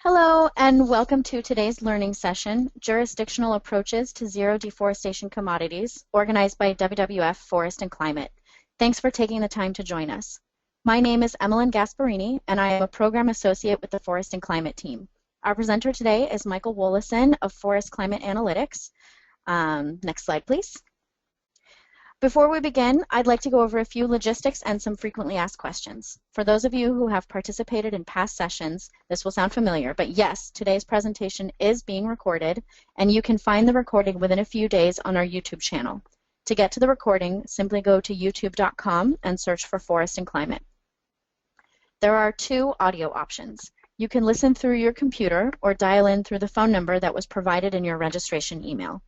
Hello, and welcome to today's learning session, Jurisdictional Approaches to Zero-Deforestation Commodities, organized by WWF Forest and Climate. Thanks for taking the time to join us. My name is Emmeline Gasparini, and I am a Program Associate with the Forest and Climate team. Our presenter today is Michael Wolosin of Forest Climate Analytics. Next slide, please. Before we begin, I'd like to go over a few logistics and some frequently asked questions. For those of you who have participated in past sessions, this will sound familiar, but yes, today's presentation is being recorded, and you can find the recording within a few days on our YouTube channel. To get to the recording, simply go to youtube.com and search for Forest and Climate. There are two audio options. You can listen through your computer or dial in through the phone number that was provided in your registration email.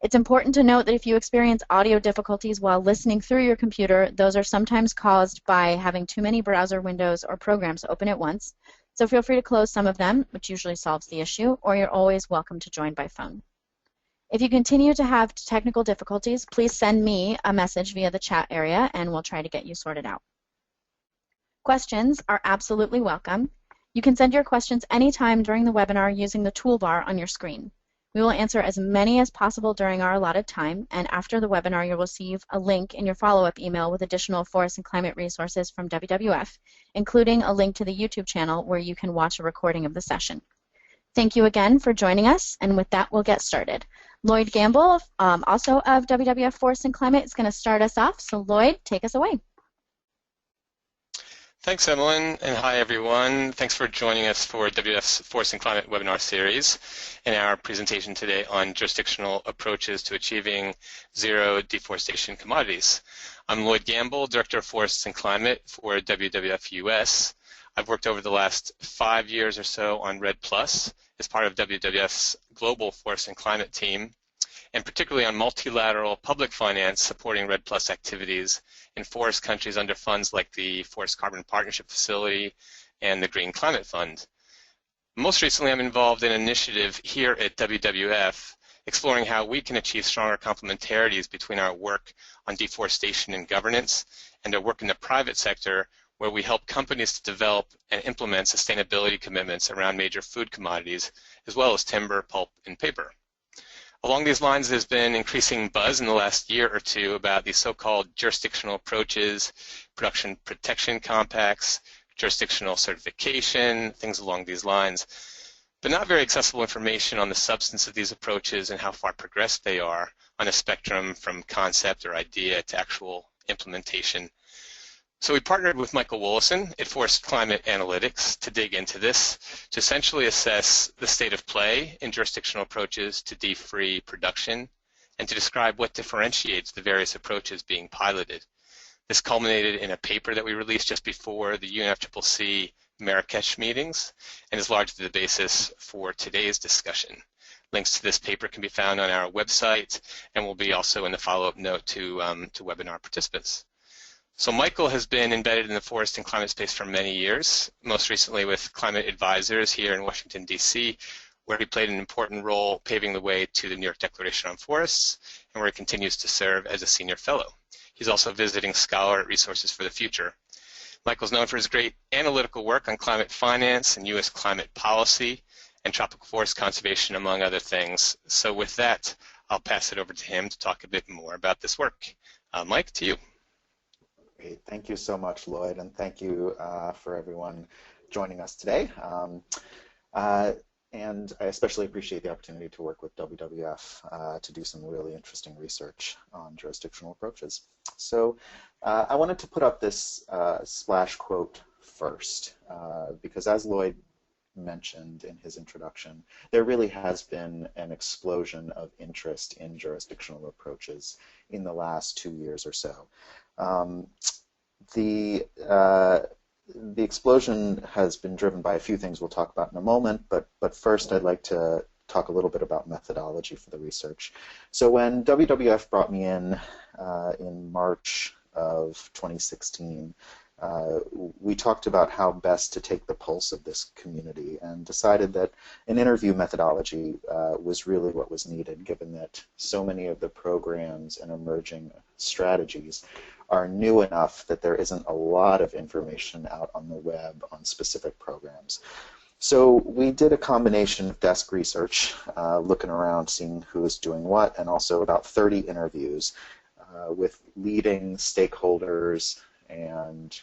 It's important to note that if you experience audio difficulties while listening through your computer, those are sometimes caused by having too many browser windows or programs open at once. So feel free to close some of them, which usually solves the issue, or you're always welcome to join by phone. If you continue to have technical difficulties, please send me a message via the chat area and we'll try to get you sorted out. Questions are absolutely welcome. You can send your questions anytime during the webinar using the toolbar on your screen. We will answer as many as possible during our allotted time, and after the webinar you'll receive a link in your follow-up email with additional forest and climate resources from WWF, including a link to the YouTube channel where you can watch a recording of the session. Thank you again for joining us, and with that we'll get started. Lloyd Gamble, also of WWF Forest and Climate, is going to start us off, so Lloyd, take us away. Thanks, Emmeline, and hi, everyone. Thanks for joining us for WWF's Forest and Climate webinar series and our presentation today on jurisdictional approaches to achieving zero deforestation commodities. I'm Lloyd Gamble, Director of Forests and Climate for WWF US. I've worked over the last 5 years or so on REDD+ as part of WWF's Global Forest and Climate team, and particularly on multilateral public finance supporting REDD+ activities in forest countries under funds like the Forest Carbon Partnership Facility and the Green Climate Fund. Most recently, I'm involved in an initiative here at WWF exploring how we can achieve stronger complementarities between our work on deforestation and governance and our work in the private sector, where we help companies to develop and implement sustainability commitments around major food commodities, as well as timber, pulp, and paper. Along these lines, there's been increasing buzz in the last year or two about these so-called jurisdictional approaches, production protection compacts, jurisdictional certification, things along these lines, but not very accessible information on the substance of these approaches and how far progressed they are on a spectrum from concept or idea to actual implementation. So we partnered with Michael Wolosin at Forest Climate Analytics to dig into this, to essentially assess the state of play in jurisdictional approaches to DEF-free production, and to describe what differentiates the various approaches being piloted. This culminated in a paper that we released just before the UNFCCC Marrakesh meetings, and is largely the basis for today's discussion. Links to this paper can be found on our website, and will be also in the follow-up note to webinar participants. So Michael has been embedded in the forest and climate space for many years, most recently with Climate Advisors here in Washington, D.C., where he played an important role paving the way to the New York Declaration on Forests, and where he continues to serve as a senior fellow. He's also a visiting scholar at Resources for the Future. Michael's known for his great analytical work on climate finance and U.S. climate policy and tropical forest conservation, among other things. So with that, I'll pass it over to him to talk a bit more about this work. Mike, to you. Great. Thank you so much, Lloyd, and thank you for everyone joining us today. And I especially appreciate the opportunity to work with WWF to do some really interesting research on jurisdictional approaches. So I wanted to put up this splash quote first, because as Lloyd mentioned in his introduction, there really has been an explosion of interest in jurisdictional approaches in the last 2 years or so. The explosion has been driven by a few things we'll talk about in a moment, but first I'd like to talk a little bit about methodology for the research. So when WWF brought me in March of 2016, we talked about how best to take the pulse of this community and decided that an interview methodology was really what was needed, given that so many of the programs and emerging strategies are new enough that there isn't a lot of information out on the web on specific programs. So we did a combination of desk research, looking around, seeing who is doing what, and also about 30 interviews with leading stakeholders and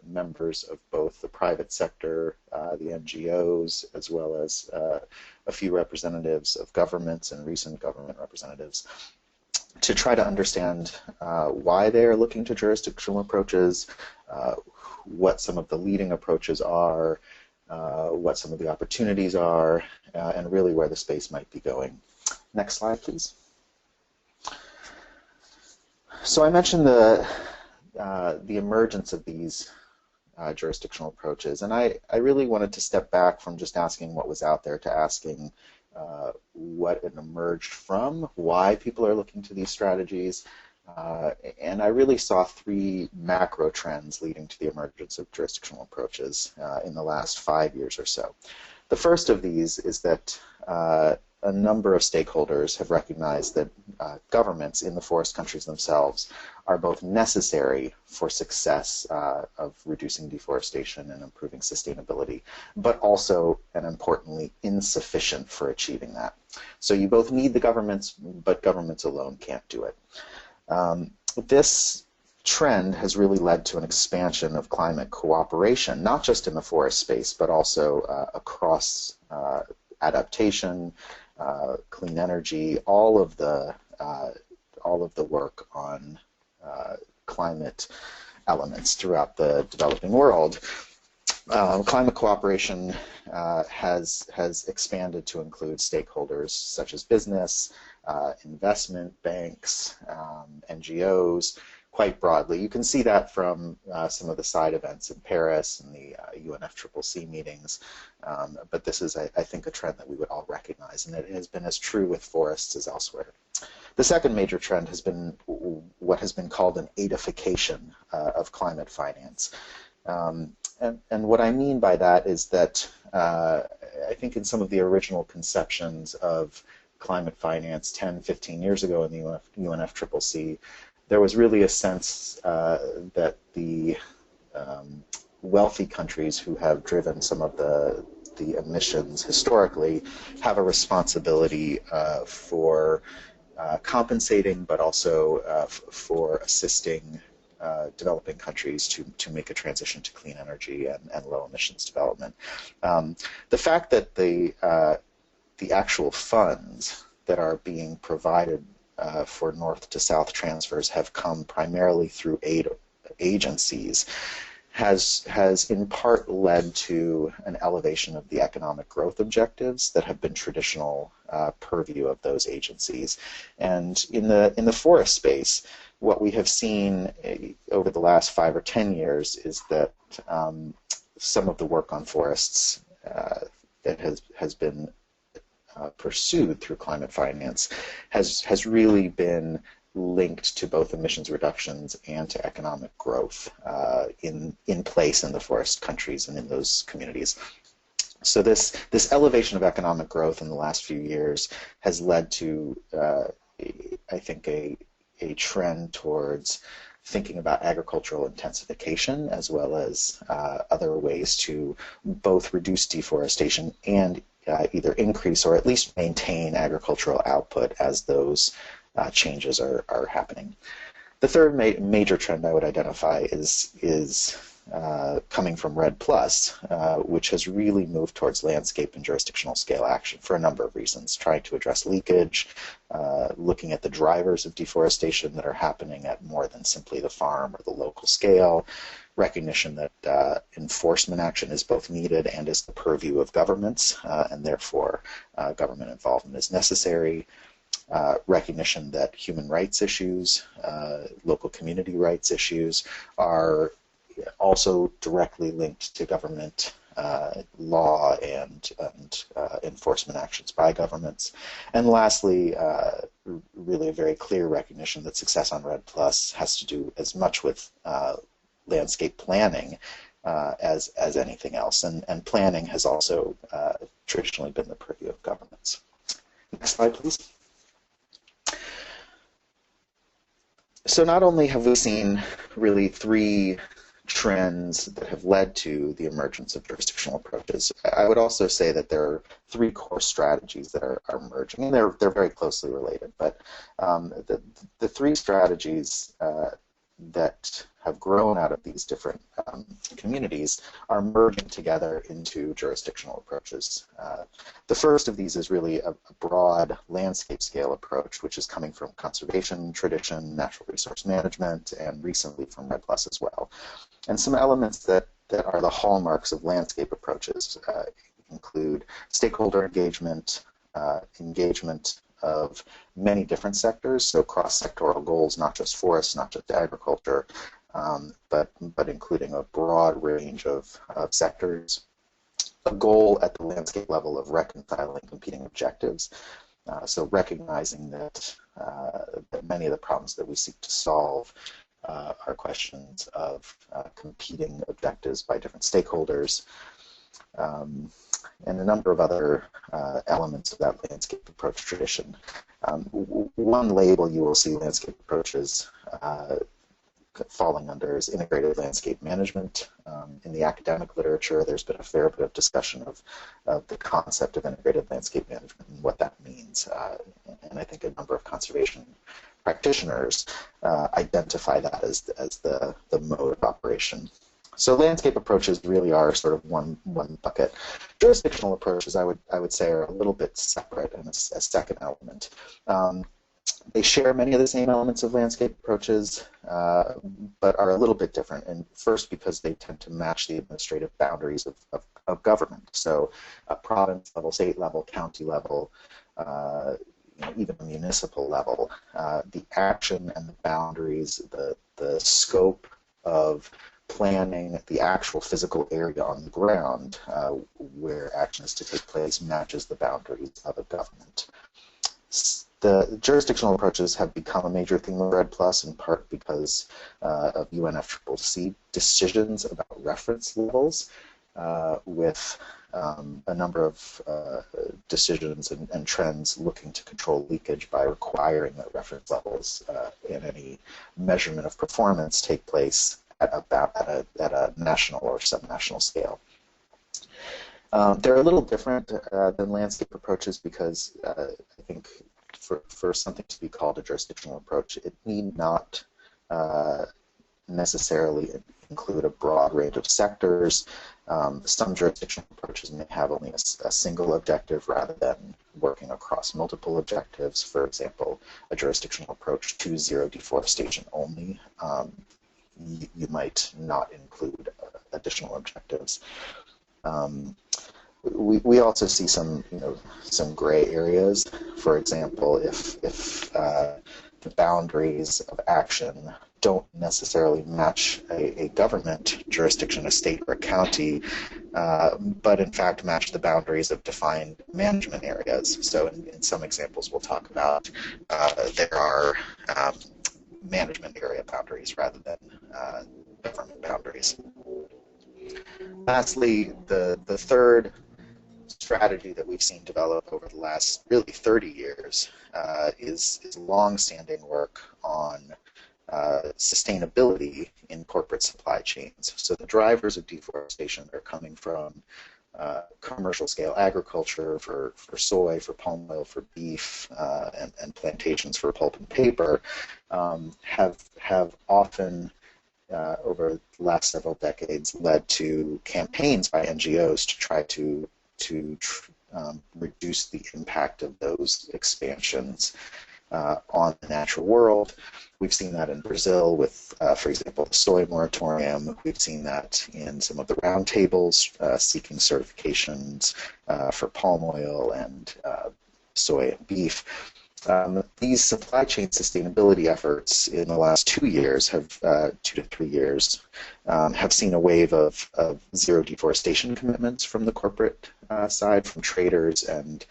members of both the private sector, the NGOs, as well as a few representatives of governments and recent government representatives, to try to understand why they are looking to jurisdictional approaches, what some of the leading approaches are, what some of the opportunities are, and really where the space might be going. Next slide, please. So I mentioned the emergence of these jurisdictional approaches, and I really wanted to step back from just asking what was out there to asking what it emerged from, why people are looking to these strategies, and I really saw three macro trends leading to the emergence of jurisdictional approaches in the last 5 years or so. The first of these is that a number of stakeholders have recognized that governments in the forest countries themselves are both necessary for success of reducing deforestation and improving sustainability, but also, and importantly, insufficient for achieving that. So you both need the governments, but governments alone can't do it. This trend has really led to an expansion of climate cooperation, not just in the forest space, but also across adaptation, clean energy, all of the work on climate elements throughout the developing world. Climate cooperation has expanded to include stakeholders such as business, investment banks, NGOs, quite broadly. You can see that from some of the side events in Paris and the UNFCCC meetings, but this is, I think, a trend that we would all recognize, and it has been as true with forests as elsewhere. The second major trend has been what has been called an eidification of climate finance. And what I mean by that is that I think in some of the original conceptions of climate finance 10, 15 years ago in the UNFCCC, there was really a sense that the wealthy countries who have driven some of the emissions historically have a responsibility for compensating, but also for assisting developing countries to make a transition to clean energy and low emissions development. The fact that the actual funds that are being provided for north to south transfers have come primarily through aid agencies has in part led to an elevation of the economic growth objectives that have been traditional purview of those agencies. And in the forest space, what we have seen over the last 5 or 10 years is that some of the work on forests that has been pursued through climate finance has really been linked to both emissions reductions and to economic growth in place in the forest countries and in those communities. So this elevation of economic growth in the last few years has led to, I think, a trend towards thinking about agricultural intensification as well as other ways to both reduce deforestation and either increase or at least maintain agricultural output as those changes are happening. The third major trend I would identify is coming from REDD+, which has really moved towards landscape and jurisdictional scale action for a number of reasons, trying to address leakage, looking at the drivers of deforestation that are happening at more than simply the farm or the local scale, recognition that enforcement action is both needed and is the purview of governments, and therefore government involvement is necessary, recognition that human rights issues, local community rights issues are also directly linked to government law and enforcement actions by governments. And lastly, really a very clear recognition that success on REDD+ has to do as much with landscape planning as anything else. And planning has also traditionally been the purview of governments. Next slide, please. So not only have we seen really three trends that have led to the emergence of jurisdictional approaches. I would also say that there are three core strategies that are emerging, and they're very closely related. But the three strategies that have grown out of these different communities are merging together into jurisdictional approaches. The first of these is really a broad landscape scale approach, which is coming from conservation tradition, natural resource management, and recently from REDD+ as well. And some elements that are the hallmarks of landscape approaches include stakeholder engagement, engagement of many different sectors, so cross-sectoral goals, not just forests, not just agriculture, but including a broad range of sectors. A goal at the landscape level of reconciling competing objectives, so recognizing that many of the problems that we seek to solve are questions of competing objectives by different stakeholders, and a number of other elements of that landscape approach tradition. One label you will see landscape approaches falling under is integrated landscape management. In the academic literature, there's been a fair bit of discussion of the concept of integrated landscape management and what that means. And I think a number of conservation practitioners identify that as the mode of operation. So landscape approaches really are sort of one bucket. Jurisdictional approaches, I would say, are a little bit separate and a second element. They share many of the same elements of landscape approaches, but are a little bit different. And first, because they tend to match the administrative boundaries of government. So, province level, state level, county level, even municipal level, the action and the boundaries, the scope of planning, the actual physical area on the ground where action is to take place matches the boundaries of a government. The jurisdictional approaches have become a major theme of REDD+, in part because of UNFCCC decisions about reference levels, with a number of decisions and trends looking to control leakage by requiring that reference levels in any measurement of performance take place at a national or subnational scale. They're a little different than landscape approaches because I think for something to be called a jurisdictional approach, it need not necessarily include a broad range of sectors. Some jurisdictional approaches may have only a single objective rather than working across multiple objectives. For example, a jurisdictional approach to zero deforestation only. You might not include additional objectives. We also see some gray areas. For example, if the boundaries of action don't necessarily match a government jurisdiction, a state or a county, but in fact match the boundaries of defined management areas. So in some examples we'll talk about there are management area boundaries rather than government boundaries. Lastly, the third strategy that we've seen develop over the last really 30 years is long-standing work on sustainability in corporate supply chains. So the drivers of deforestation are coming from commercial scale agriculture for soy, for palm oil, for beef, and plantations for pulp and paper, have often over the last several decades led to campaigns by NGOs to try to reduce the impact of those expansions on the natural world. We've seen that in Brazil with, for example, the soy moratorium. We've seen that in some of the roundtables seeking certifications for palm oil and soy and beef. These supply chain sustainability efforts in the last 2 years, 2 to 3 years, have seen a wave of zero deforestation commitments from the corporate side, from traders and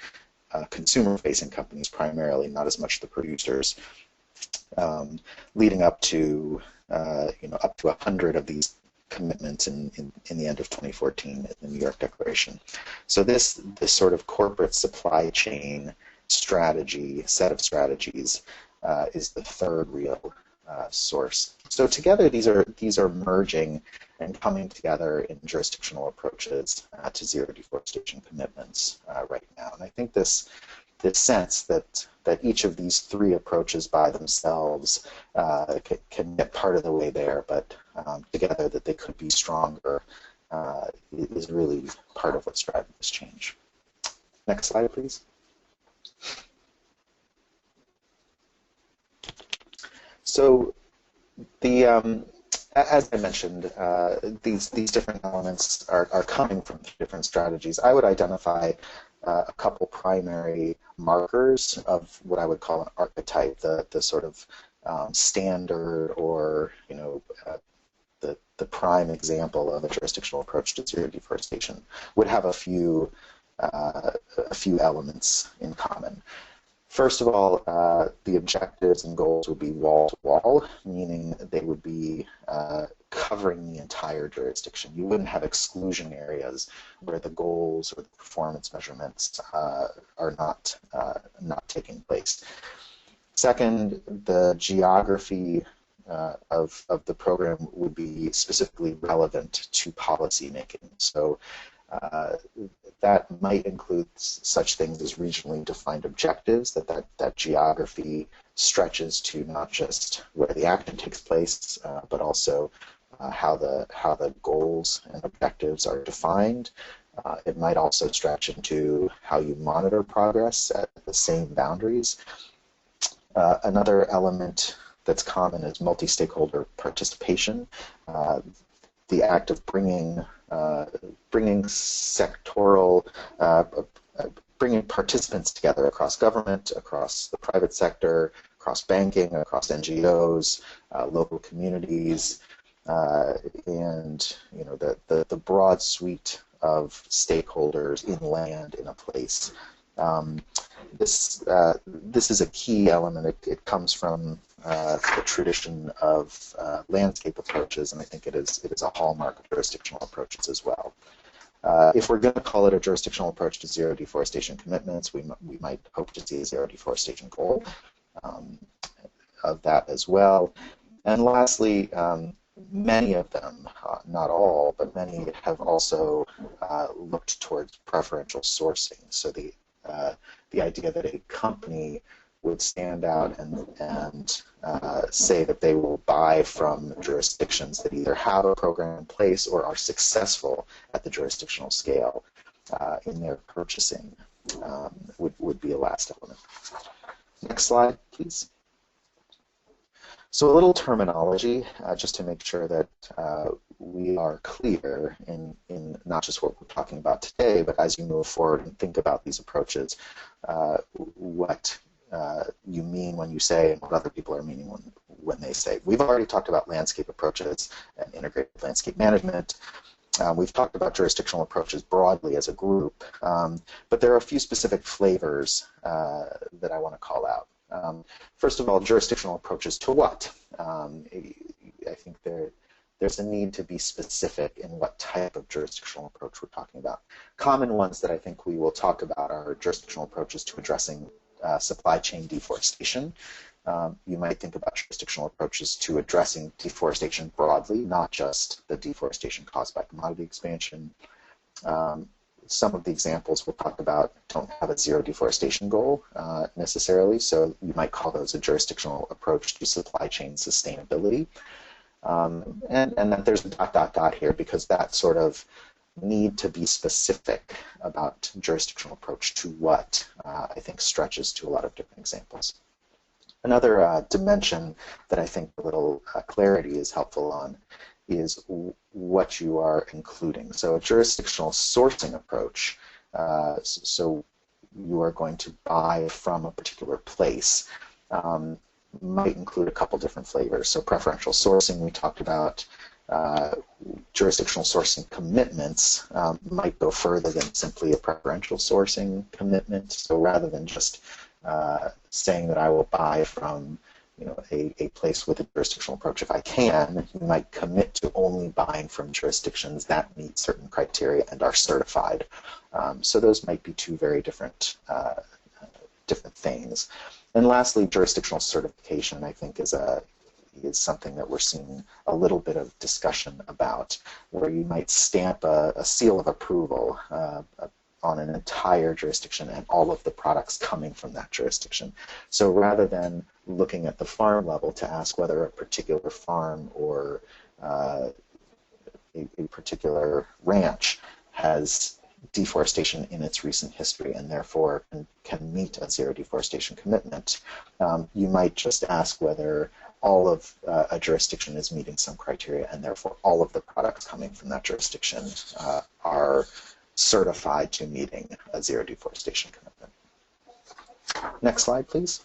consumer-facing companies primarily, not as much the producers, leading up to up to 100 of these commitments in the end of 2014 in the New York Declaration. So this sort of corporate supply chain set of strategies is the third real source. So together, these are merging and coming together in jurisdictional approaches to zero deforestation commitments right now. And I think this sense that each of these three approaches by themselves can get part of the way there, but together that they could be stronger is really part of what's driving this change. Next slide, please. So as I mentioned, these different elements are coming from different strategies. I would identify a couple primary markers of what I would call an archetype, the sort of standard, or the prime example of a jurisdictional approach to zero deforestation would have a few elements in common. First of all, the objectives and goals would be wall-to-wall, meaning they would be covering the entire jurisdiction. You wouldn't have exclusion areas where the goals or the performance measurements are not taking place. Second, the geography of the program would be specifically relevant to policy making. So that might include such things as regionally defined objectives, that geography stretches to not just where the action takes place, but also how the goals and objectives are defined. It might also stretch into how you monitor progress at the same boundaries. Another element that's common is multi-stakeholder participation. The act of bringing sectoral, bringing participants together across government, across the private sector, across banking, across NGOs, local communities, and the broad suite of stakeholders in land in a place. This is a key element. It comes from the tradition of landscape approaches, and I think it is a hallmark of jurisdictional approaches as well. If we're going to call it a jurisdictional approach to zero deforestation commitments, we might hope to see a zero deforestation goal of that as well. And lastly, many of them, not all, but many have also looked towards preferential sourcing. So the idea that a company would stand out and say that they will buy from jurisdictions that either have a program in place or are successful at the jurisdictional scale in their purchasing would be a last element. Next slide, please. So a little terminology, just to make sure that we are clear in not just what we're talking about today, but as you move forward and think about these approaches, what you mean when you say and what other people are meaning when they say. We've already talked about landscape approaches and integrated landscape management. We've talked about jurisdictional approaches broadly as a group, but there are a few specific flavors that I want to call out. First of all, jurisdictional approaches to what? I think there's a need to be specific in what type of jurisdictional approach we're talking about. Common ones that I think we will talk about are jurisdictional approaches to addressing supply chain deforestation. You might think about jurisdictional approaches to addressing deforestation broadly, not just the deforestation caused by commodity expansion. Some of the examples we'll talk about don't have a zero deforestation goal necessarily, so you might call those a jurisdictional approach to supply chain sustainability. And then there's a ... here because that sort of need to be specific about jurisdictional approach to what I think stretches to a lot of different examples. Another dimension that I think a little clarity is helpful on is what you are including. So a jurisdictional sourcing approach, so you are going to buy from a particular place, might include a couple different flavors. So preferential sourcing we talked about. Jurisdictional sourcing commitments might go further than simply a preferential sourcing commitment. So rather than just saying that I will buy from a place with a jurisdictional approach if I can, you might commit to only buying from jurisdictions that meet certain criteria and are certified. So those might be two very different things. And lastly, jurisdictional certification, I think, is a is something that we're seeing a little bit of discussion about, where you might stamp a seal of approval on an entire jurisdiction and all of the products coming from that jurisdiction. So rather than looking at the farm level to ask whether a particular farm or a particular ranch has deforestation in its recent history and therefore can meet a zero deforestation commitment, you might just ask whether all of a jurisdiction is meeting some criteria and therefore all of the products coming from that jurisdiction are certified to meeting a zero deforestation commitment. Next slide, please.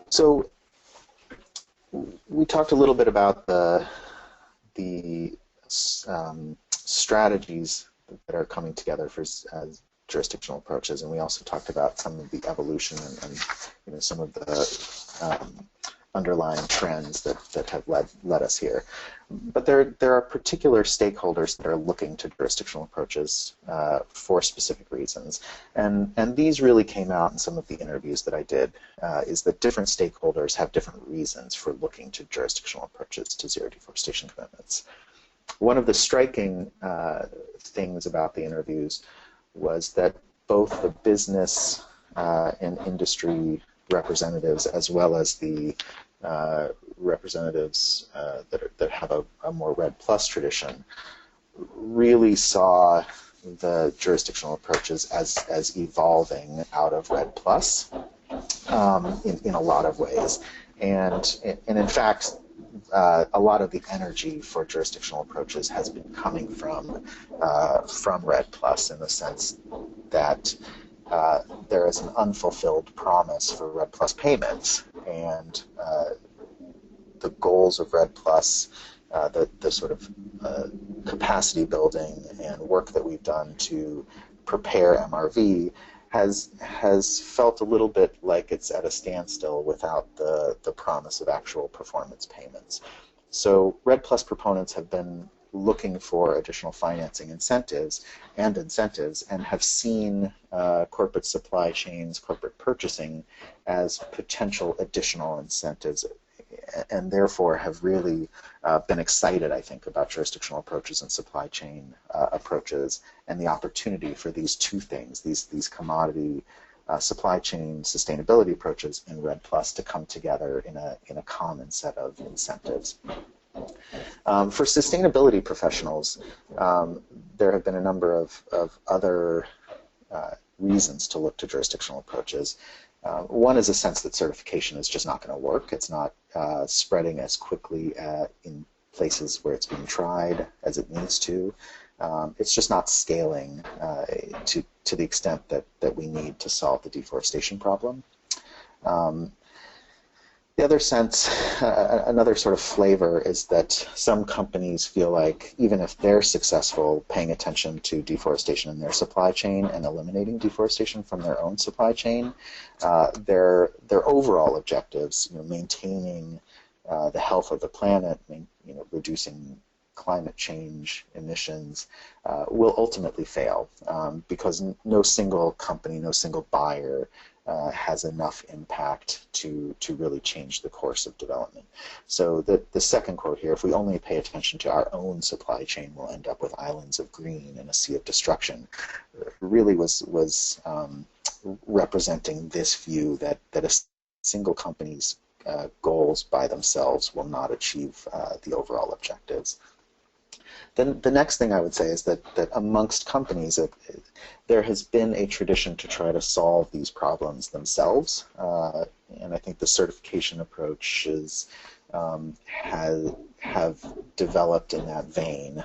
So we talked a little bit about the strategies that are coming together for jurisdictional approaches, and we also talked about some of the evolution and some of the underlying trends that have led us here. But there are particular stakeholders that are looking to jurisdictional approaches for specific reasons, and these really came out in some of the interviews that I did, is that different stakeholders have different reasons for looking to jurisdictional approaches to zero deforestation commitments. One of the striking things about the interviews was that both the business and industry representatives, as well as the representatives that have a more REDD+ tradition, really saw the jurisdictional approaches as evolving out of REDD+ in a lot of ways. And in fact, a lot of the energy for jurisdictional approaches has been coming from REDD+ in the sense that there is an unfulfilled promise for REDD+ payments, and the goals of REDD+, the sort of capacity building and work that we've done to prepare MRV has felt a little bit like it's at a standstill without the promise of actual performance payments. So REDD+ proponents have been looking for additional financing incentives and have seen corporate supply chains, corporate purchasing as potential additional incentives, and therefore have really been excited, I think, about jurisdictional approaches and supply chain approaches and the opportunity for these two things, these commodity supply chain sustainability approaches and REDD+ to come together in a common set of incentives. For sustainability professionals, there have been a number of other reasons to look to jurisdictional approaches. One is a sense that certification is just not going to work. It's not spreading as quickly in places where it's being tried as it needs to. It's just not scaling to the extent that we need to solve the deforestation problem. The other sense, another sort of flavor, is that some companies feel like even if they're successful paying attention to deforestation in their supply chain and eliminating deforestation from their own supply chain, their overall objectives, maintaining the health of the planet, reducing climate change emissions, will ultimately fail because no single company, no single buyer has enough impact to really change the course of development. So the second quote here, if we only pay attention to our own supply chain, we'll end up with islands of green and a sea of destruction, really was representing this view that a single company's goals by themselves will not achieve the overall objectives. Then the next thing I would say is that amongst companies, there has been a tradition to try to solve these problems themselves, and I think the certification approaches have developed in that vein,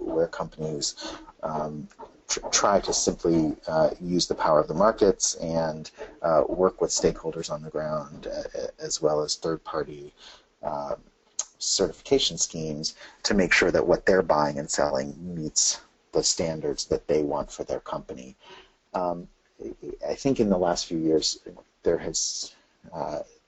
where companies try to simply use the power of the markets and work with stakeholders on the ground, as well as third-party certification schemes to make sure that what they're buying and selling meets the standards that they want for their company. I think in the last few years there has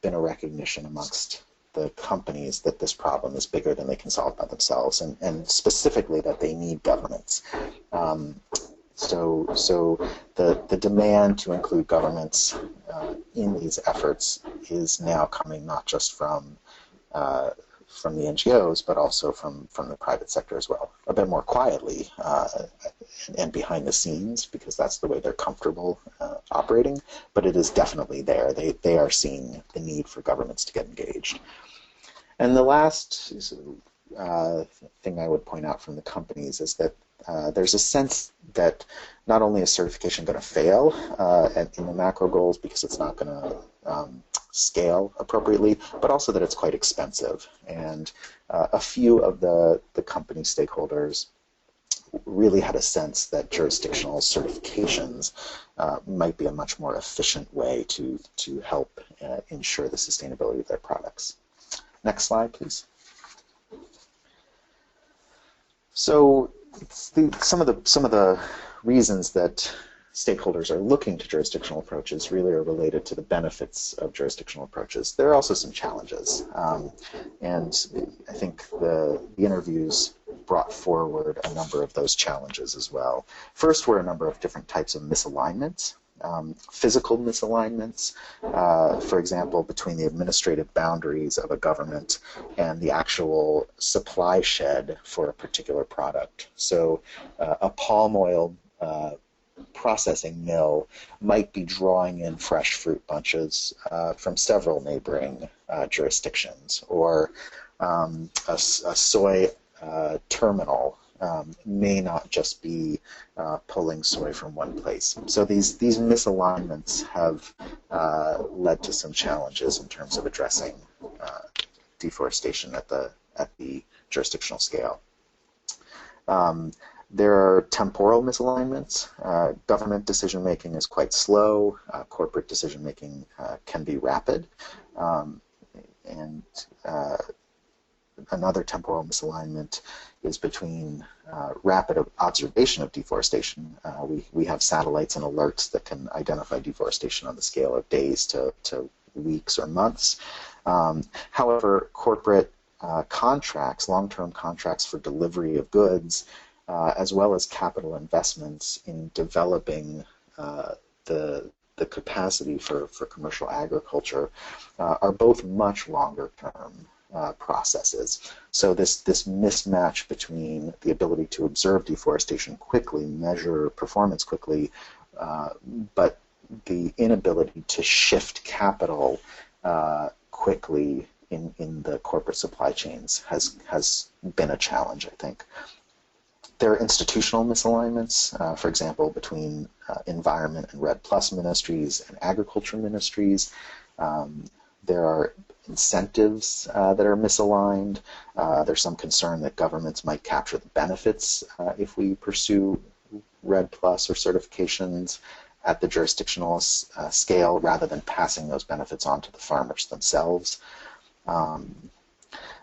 been a recognition amongst the companies that this problem is bigger than they can solve by themselves, and specifically that they need governments. So the demand to include governments in these efforts is now coming not just from the NGOs, but also from the private sector as well, a bit more quietly and behind the scenes, because that's the way they're comfortable operating, but it is definitely there. They are seeing the need for governments to get engaged. And the last thing I would point out from the companies is that there's a sense that not only is certification going to fail in the macro goals because it's not going to scale appropriately, but also that it's quite expensive. And a few of the company stakeholders really had a sense that jurisdictional certifications might be a much more efficient way to help ensure the sustainability of their products. Next slide, please. So some of the reasons that stakeholders are looking to jurisdictional approaches really are related to the benefits of jurisdictional approaches. There are also some challenges, and I think the interviews brought forward a number of those challenges as well. First were a number of different types of misalignments. Physical misalignments, for example, between the administrative boundaries of a government and the actual supply shed for a particular product. So a palm oil processing mill might be drawing in fresh fruit bunches from several neighboring jurisdictions, or a soy terminal may not just be pulling soy from one place. So these misalignments have led to some challenges in terms of addressing deforestation at the jurisdictional scale. There are temporal misalignments. Government decision-making is quite slow. Corporate decision-making can be rapid. And another temporal misalignment is between rapid observation of deforestation. We have satellites and alerts that can identify deforestation on the scale of days to weeks or months. However, corporate contracts, long-term contracts for delivery of goods, as well as capital investments in developing the capacity for commercial agriculture, are both much longer term processes. So this mismatch between the ability to observe deforestation quickly, measure performance quickly, but the inability to shift capital quickly in the corporate supply chains has been a challenge, I think. There are institutional misalignments, for example, between environment and REDD+ ministries and agriculture ministries. There are incentives that are misaligned. There's some concern that governments might capture the benefits if we pursue REDD+ or certifications at the jurisdictional scale rather than passing those benefits on to the farmers themselves.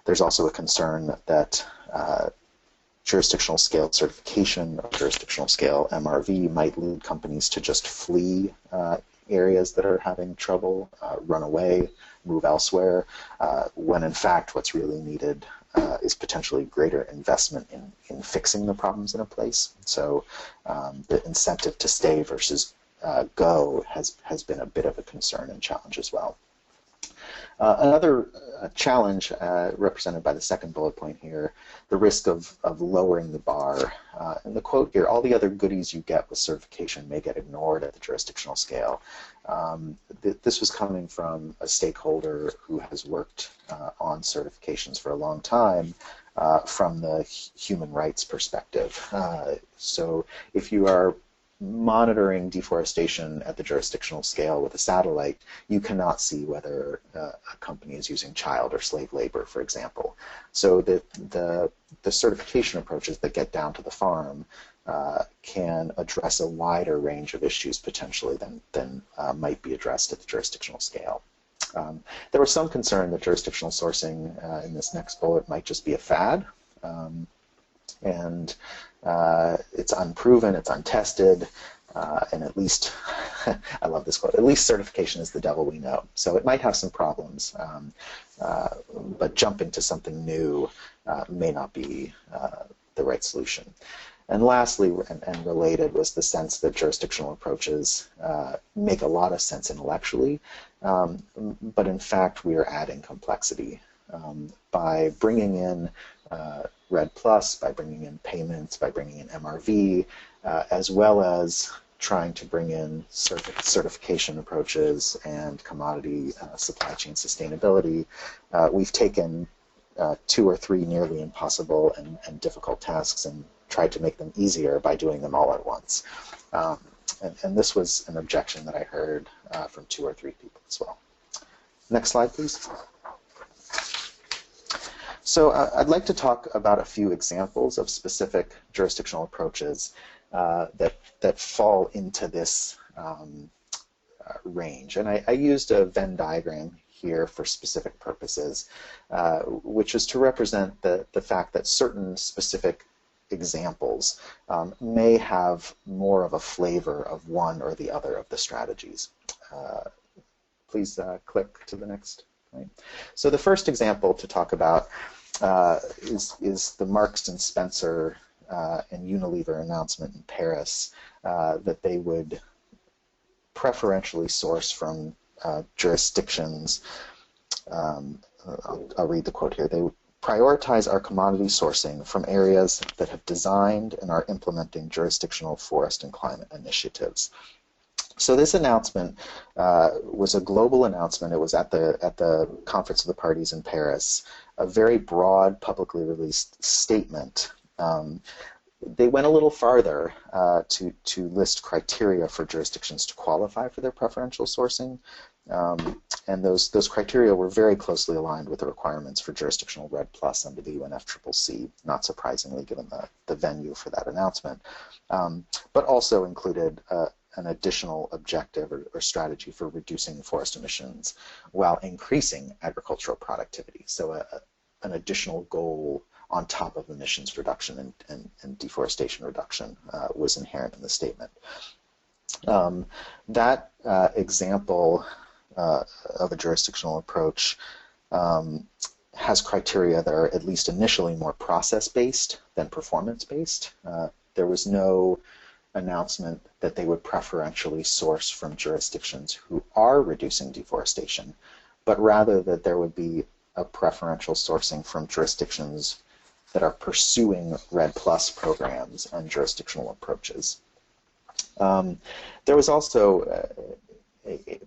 There's also a concern that jurisdictional scale certification or jurisdictional scale MRV might lead companies to just flee areas that are having trouble, run away, move elsewhere, when in fact what's really needed is potentially greater investment in fixing the problems in a place. So the incentive to stay versus go has been a bit of a concern and challenge as well. Another challenge represented by the second bullet point here, the risk of lowering the bar. And the quote here, all the other goodies you get with certification may get ignored at the jurisdictional scale. This was coming from a stakeholder who has worked on certifications for a long time from the human rights perspective. So if you are monitoring deforestation at the jurisdictional scale with a satellite, you cannot see whether a company is using child or slave labor, for example. So the certification approaches that get down to the farm can address a wider range of issues potentially than might be addressed at the jurisdictional scale. There was some concern that jurisdictional sourcing in this next bullet might just be a fad. And it's unproven, it's untested, and at least, I love this quote, at least certification is the devil we know. So it might have some problems, but jumping to something new may not be the right solution. And lastly, and related, was the sense that jurisdictional approaches make a lot of sense intellectually, but in fact we are adding complexity by bringing in REDD+, by bringing in payments, by bringing in MRV, as well as trying to bring in certification approaches and commodity supply chain sustainability. We've taken 2 or 3 nearly impossible and difficult tasks and tried to make them easier by doing them all at once. And this was an objection that I heard from 2 or 3 people as well. Next slide, please. So I'd like to talk about a few examples of specific jurisdictional approaches that fall into this range. And I used a Venn diagram here for specific purposes, which is to represent the fact that certain specific examples may have more of a flavor of one or the other of the strategies. Please click to the next. Right. So the first example to talk about is the Marks and Spencer and Unilever announcement in Paris that they would preferentially source from jurisdictions. I'll read the quote here. They would prioritize our commodity sourcing from areas that have designed and are implementing jurisdictional forest and climate initiatives. So this announcement was a global announcement. It was at the Conference of the Parties in Paris, a very broad, publicly released statement. They went a little farther to list criteria for jurisdictions to qualify for their preferential sourcing, and those criteria were very closely aligned with the requirements for jurisdictional REDD+ under the UNFCCC, not surprisingly given the venue for that announcement, but also included an additional objective or strategy for reducing forest emissions while increasing agricultural productivity. So an additional goal on top of emissions reduction and deforestation reduction was inherent in the statement. That example of a jurisdictional approach has criteria that are at least initially more process-based than performance-based. There was no announcement that they would preferentially source from jurisdictions who are reducing deforestation, but rather that there would be a preferential sourcing from jurisdictions that are pursuing REDD+ programs and jurisdictional approaches. There was also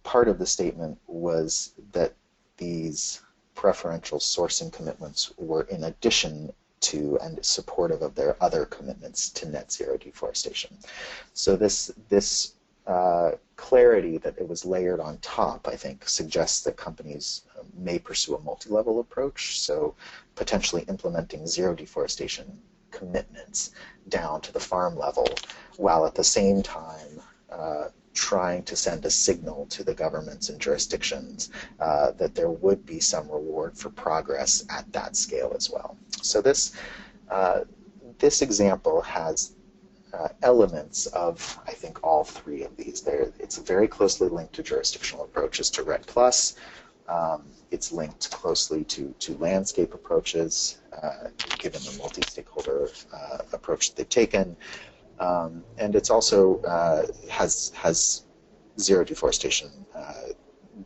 part of the statement was that these preferential sourcing commitments were in addition to and supportive of their other commitments to net zero deforestation. So this clarity that it was layered on top, I think, suggests that companies may pursue a multi-level approach, so potentially implementing zero deforestation commitments down to the farm level, while at the same time trying to send a signal to the governments and jurisdictions that there would be some reward for progress at that scale as well. So this example has elements of, I think, all 3 of these. It's very closely linked to jurisdictional approaches to REDD+. It's linked closely to landscape approaches, given the multi-stakeholder approach that they've taken. And it's also has zero deforestation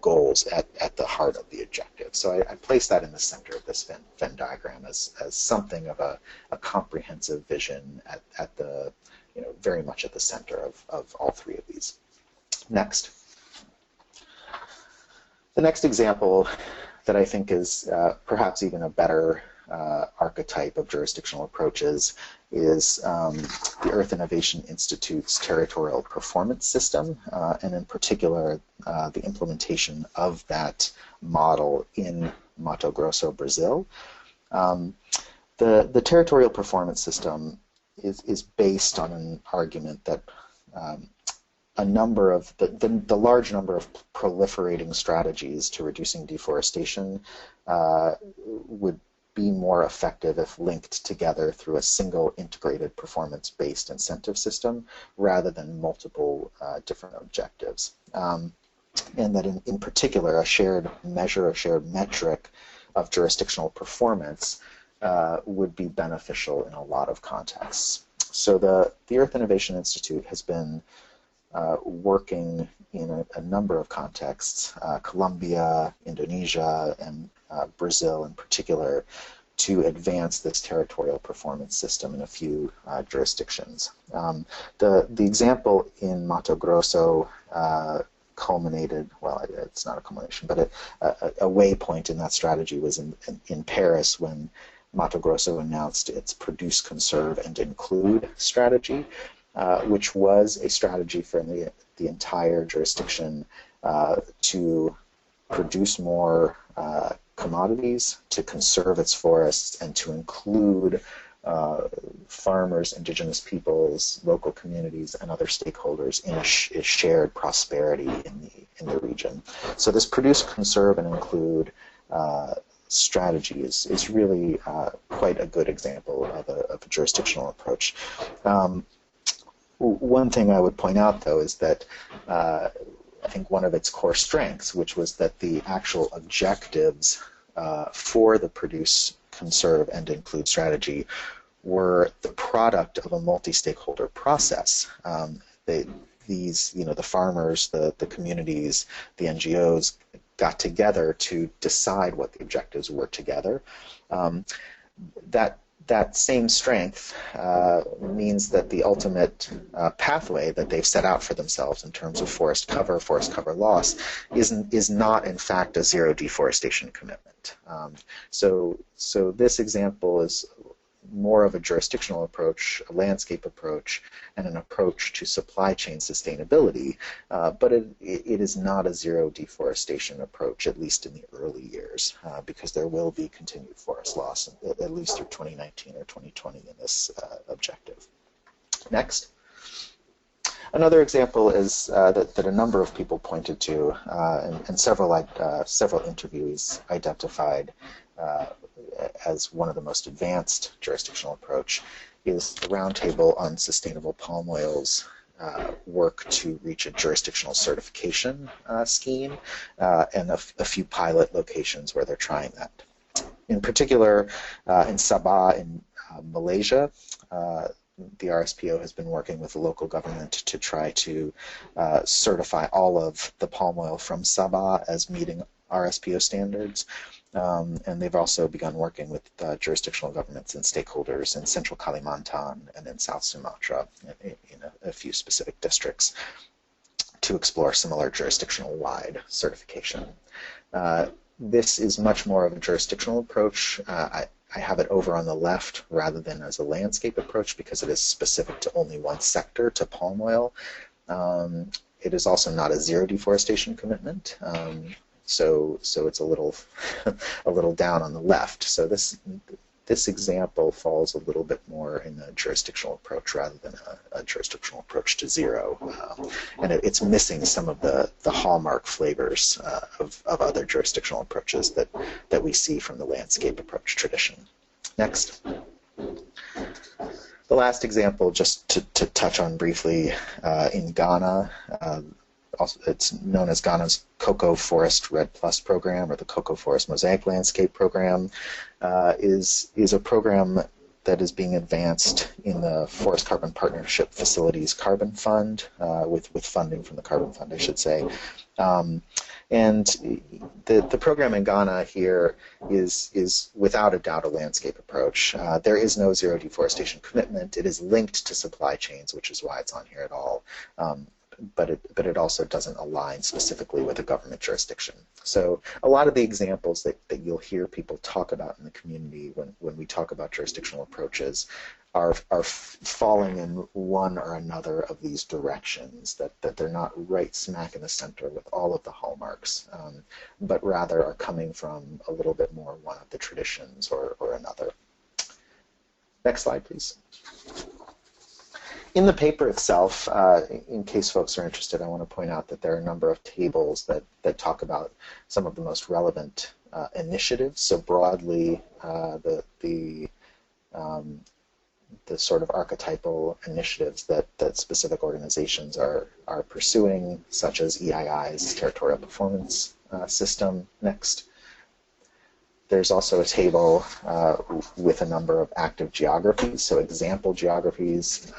goals at the heart of the objective. So I place that in the center of this Venn diagram as something of a comprehensive vision at the, very much at the center of all 3 of these. Next. The next example that I think is perhaps even a better archetype of jurisdictional approaches is the Earth Innovation Institute's Territorial Performance System, and in particular the implementation of that model in Mato Grosso, Brazil. The Territorial Performance System is based on an argument that a number of the large number of proliferating strategies to reducing deforestation would be more effective if linked together through a single integrated performance-based incentive system rather than multiple different objectives. And that in particular, a shared measure, a shared metric of jurisdictional performance would be beneficial in a lot of contexts. So the Earth Innovation Institute has been working in a number of contexts, Colombia, Indonesia, and Brazil in particular, to advance this territorial performance system in a few jurisdictions. The example in Mato Grosso culminated, well, it's not a culmination, but a waypoint in that strategy was in Paris when Mato Grosso announced its Produce, Conserve, and Include strategy, which was a strategy for the entire jurisdiction to produce more commodities, to conserve its forests, and to include farmers, indigenous peoples, local communities, and other stakeholders in a shared prosperity in the region. So this produce, conserve, and include strategy is really quite a good example of a jurisdictional approach. One thing I would point out, though, is that I think one of its core strengths, which was that the actual objectives for the produce, conserve, and include strategy were the product of a multi-stakeholder process. These, the farmers, the communities, the NGOs got together to decide what the objectives were together. That same strength means that the ultimate pathway that they've set out for themselves in terms of forest cover loss, is not in fact a zero deforestation commitment. So this example is more of a jurisdictional approach, a landscape approach, and an approach to supply chain sustainability, but it is not a zero deforestation approach, at least in the early years, because there will be continued forest loss, at least through 2019 or 2020 in this objective. Next. Another example is that a number of people pointed to, and several interviewees identified as one of the most advanced jurisdictional approach, is the Roundtable on Sustainable Palm Oil's work to reach a jurisdictional certification scheme, and a few pilot locations where they're trying that. In particular, in Sabah in Malaysia, the RSPO has been working with the local government to try to certify all of the palm oil from Sabah as meeting RSPO standards. And they've also begun working with jurisdictional governments and stakeholders in Central Kalimantan and in South Sumatra in a few specific districts to explore similar jurisdictional-wide certification. This is much more of a jurisdictional approach. I have it over on the left rather than as a landscape approach because it is specific to only one sector, to palm oil. It is also not a zero deforestation commitment. So it's a little a little down on the left. So this example falls a little bit more in a jurisdictional approach rather than a jurisdictional approach to zero, and it's missing some of the hallmark flavors of other jurisdictional approaches that we see from the landscape approach tradition. Next. The last example, just to touch on briefly, in Ghana. It's known as Ghana's Cocoa Forest Red Plus program, or the Cocoa Forest Mosaic Landscape program, is a program that is being advanced in the Forest Carbon Partnership Facilities Carbon Fund, with funding from the Carbon Fund, I should say. And the program in Ghana here is without a doubt a landscape approach. There is no zero deforestation commitment. It is linked to supply chains, which is why it's on here at all. But it also doesn't align specifically with a government jurisdiction. So a lot of the examples that you'll hear people talk about in the community when we talk about jurisdictional approaches are falling in one or another of these directions, that they're not right smack in the center with all of the hallmarks, but rather are coming from a little bit more one of the traditions or another. Next slide, please. In the paper itself, in case folks are interested, I want to point out that there are a number of tables that talk about some of the most relevant initiatives. So broadly, the sort of archetypal initiatives that specific organizations are pursuing, such as EII's Territorial Performance System. Next. There's also a table with a number of active geographies, so example geographies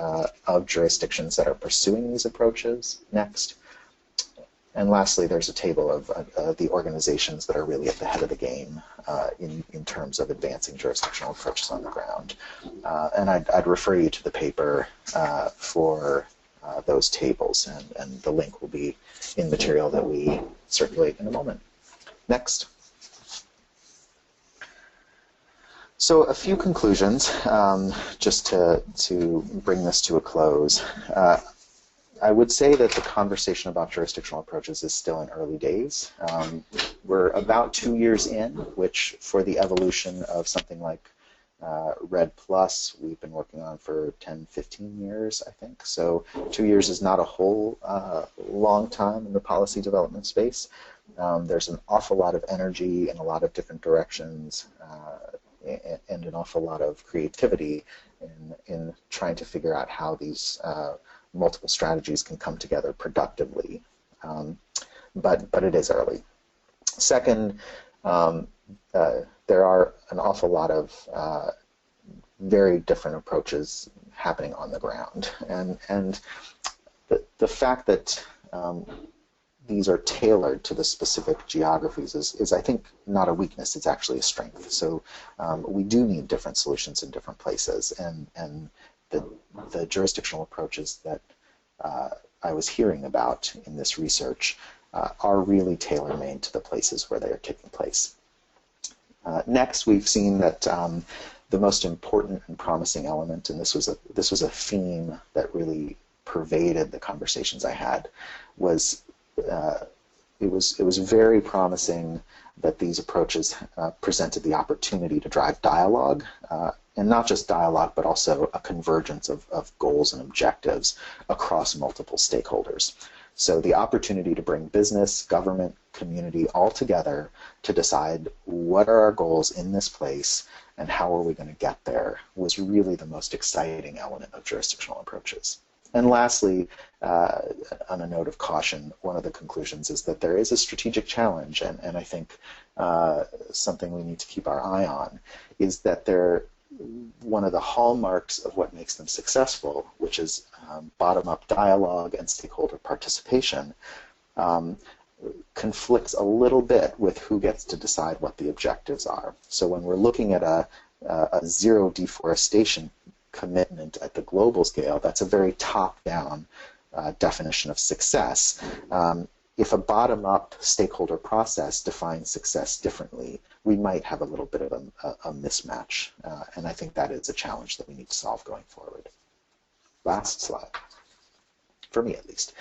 of jurisdictions that are pursuing these approaches next. And lastly, there's a table of the organizations that are really at the head of the game in terms of advancing jurisdictional approaches on the ground. And I'd refer you to the paper for those tables, and the link will be in material that we circulate in a moment. Next. So a few conclusions, just to bring this to a close. I would say that the conversation about jurisdictional approaches is still in early days. We're about 2 years in, which for the evolution of something like RED Plus, we've been working on for 10, 15 years, I think. So 2 years is not a whole long time in the policy development space. There's an awful lot of energy in a lot of different directions and an awful lot of creativity in trying to figure out how these multiple strategies can come together productively. But it is early. Second, there are an awful lot of very different approaches happening on the ground. And the fact that these are tailored to the specific geographies is, I think, not a weakness. It's actually a strength. So we do need different solutions in different places. And the jurisdictional approaches that I was hearing about in this research are really tailor-made to the places where they are taking place. Next, we've seen that the most important and promising element, and this was a theme that really pervaded the conversations I had, was it was very promising that these approaches presented the opportunity to drive dialogue, and not just dialogue, but also a convergence of goals and objectives across multiple stakeholders. So the opportunity to bring business, government, community all together to decide what are our goals in this place and how are we going to get there was really the most exciting element of jurisdictional approaches. And lastly, on a note of caution, one of the conclusions is that there is a strategic challenge, and I think something we need to keep our eye on is that one of the hallmarks of what makes them successful, which is bottom-up dialogue and stakeholder participation, conflicts a little bit with who gets to decide what the objectives are. So when we're looking at a zero deforestation commitment at the global scale, that's a very top-down definition of success. If a bottom-up stakeholder process defines success differently, we might have a little bit of a mismatch, and I think that is a challenge that we need to solve going forward. Last slide, for me at least.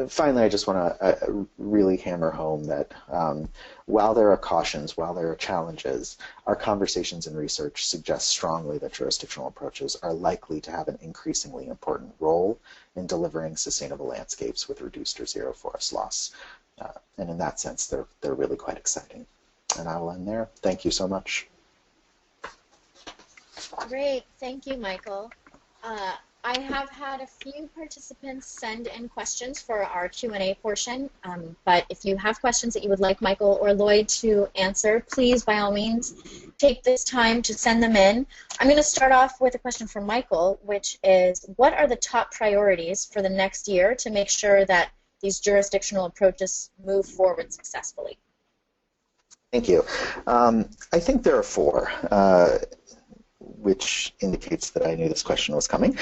Finally, I just want to really hammer home that while there are cautions, while there are challenges, our conversations and research suggest strongly that jurisdictional approaches are likely to have an increasingly important role in delivering sustainable landscapes with reduced or zero forest loss. And in that sense, they're really quite exciting. And I will end there. Thank you so much. Great. Thank you, Michael. I have had a few participants send in questions for our Q&A portion, but if you have questions that you would like Michael or Lloyd to answer, please, by all means, take this time to send them in. I'm going to start off with a question for Michael, which is, what are the top priorities for the next year to make sure that these jurisdictional approaches move forward successfully? Thank you. I think there are four. Which indicates that I knew this question was coming.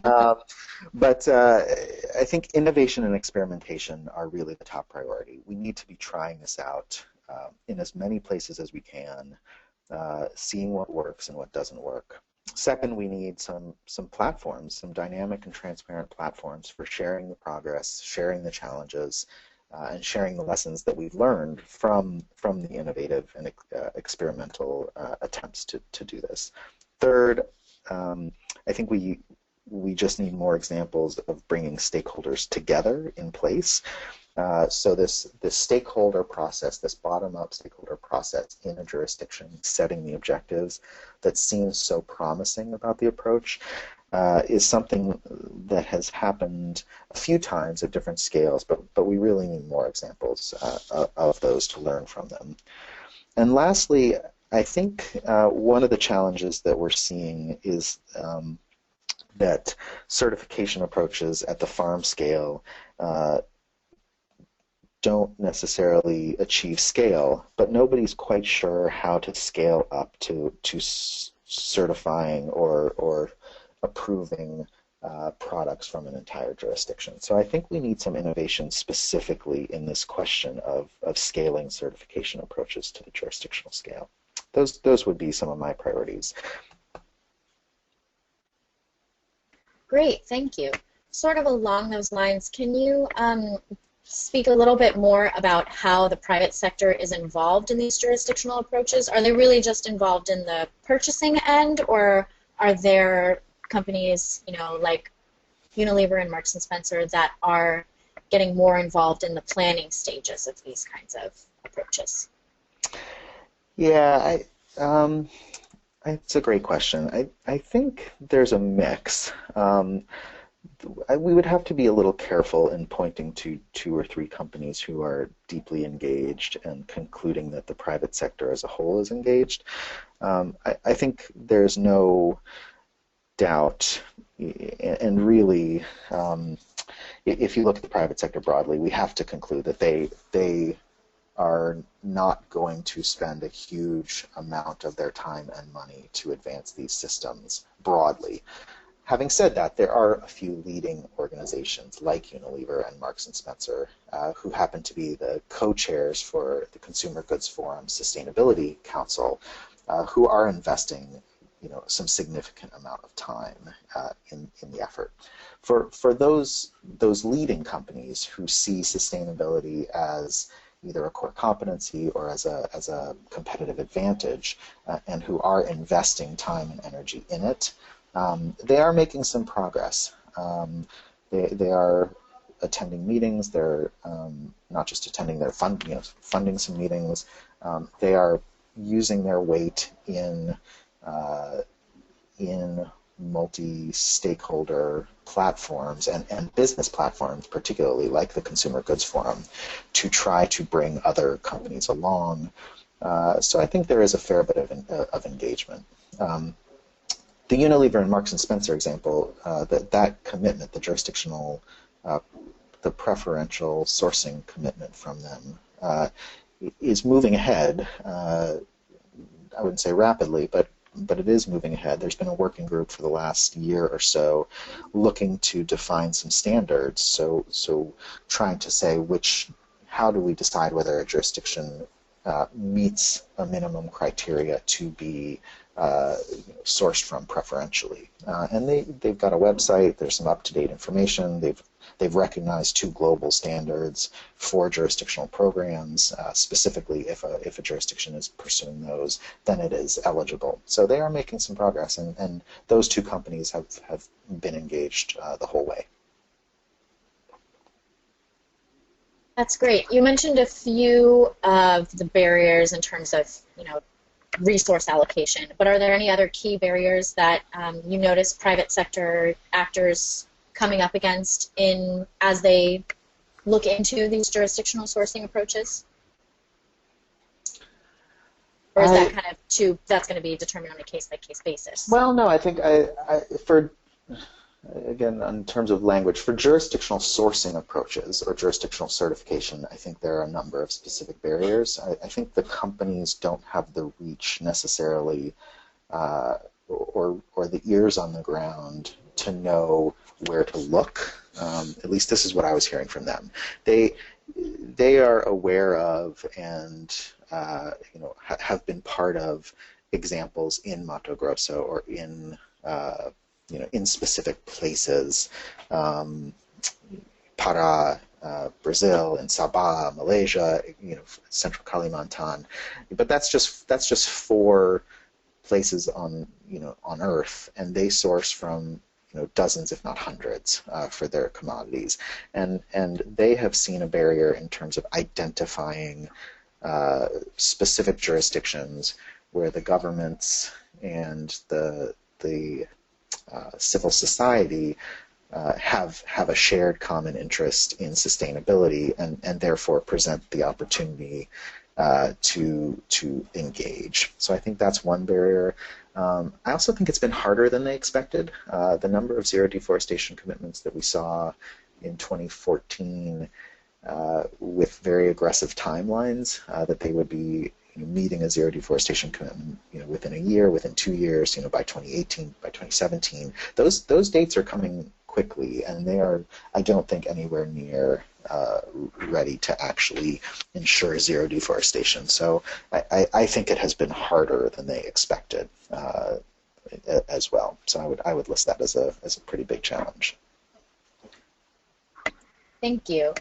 But I think innovation and experimentation are really the top priority. We need to be trying this out in as many places as we can, seeing what works and what doesn't work. Second, we need some platforms, some dynamic and transparent platforms for sharing the progress, sharing the challenges, and sharing the lessons that we've learned from the innovative and experimental attempts to do this. Third, I think we just need more examples of bringing stakeholders together in place. So this stakeholder process, this bottom-up stakeholder process in a jurisdiction, setting the objectives that seems so promising about the approach, is something that has happened a few times at different scales, but we really need more examples of those to learn from them. And lastly, I think one of the challenges that we're seeing is that certification approaches at the farm scale don't necessarily achieve scale, but nobody's quite sure how to scale up to certifying or approving products from an entire jurisdiction. So I think we need some innovation specifically in this question of scaling certification approaches to the jurisdictional scale. Those would be some of my priorities. Great, thank you. Sort of along those lines, can you speak a little bit more about how the private sector is involved in these jurisdictional approaches? Are they really just involved in the purchasing end, or are there companies, you know, like Unilever and Marks and Spencer that are getting more involved in the planning stages of these kinds of approaches? Yeah, it's a great question. I think there's a mix. We would have to be a little careful in pointing to 2 or 3 companies who are deeply engaged and concluding that the private sector as a whole is engaged. I think there's no doubt, and really, if you look at the private sector broadly, we have to conclude that they are not going to spend a huge amount of their time and money to advance these systems broadly. Having said that, there are a few leading organizations like Unilever and Marks and Spencer who happen to be the co-chairs for the Consumer Goods Forum Sustainability Council who are investing, you know, some significant amount of time in the effort. For those leading companies who see sustainability as either a core competency or as a competitive advantage and who are investing time and energy in it, they are making some progress. They are attending meetings. They're not just attending; they're funding some meetings. They are using their weight in multi-stakeholder platforms and business platforms, particularly like the Consumer Goods Forum, to try to bring other companies along. So I think there is a fair bit of engagement. The Unilever and Marks and Spencer example, that commitment, the jurisdictional, the preferential sourcing commitment from them, is moving ahead. I wouldn't say rapidly, but it is moving ahead. There's been a working group for the last year or so looking to define some standards. So trying to say how do we decide whether a jurisdiction meets a minimum criteria to be sourced from preferentially, and they've got a website. There's some up-to-date information. They've recognized 2 global standards for jurisdictional programs. Specifically, if a jurisdiction is pursuing those, then it is eligible. So they are making some progress, and those 2 companies have been engaged the whole way. That's great. You mentioned a few of the barriers in terms of, you know, resource allocation, but are there any other key barriers that you notice private sector actors coming up against as they look into these jurisdictional sourcing approaches? Or is that kind of that's going to be determined on a case-by-case basis? Well, no, I think again, in terms of language, for jurisdictional sourcing approaches or jurisdictional certification, I think there are a number of specific barriers. I think the companies don't have the reach necessarily or the ears on the ground to know where to look. At least this is what I was hearing from them. They are aware of and have been part of examples in Mato Grosso or in in specific places, Pará, Brazil, and Sabah, Malaysia, Central Kalimantan, but that's just 4 places on Earth, and they source from dozens, if not hundreds, for their commodities, and they have seen a barrier in terms of identifying specific jurisdictions where the governments and the civil society have a shared common interest in sustainability and therefore present the opportunity to engage. So I think that's one barrier. I also think it's been harder than they expected. The number of zero deforestation commitments that we saw in 2014 with very aggressive timelines that they would be meeting a zero deforestation commitment within a year, within 2 years, by 2018, by 2017. Those dates are coming quickly, and they are, I don't think, anywhere near ready to actually ensure zero deforestation. So I think it has been harder than they expected as well. So I would list that as a pretty big challenge. Thank you.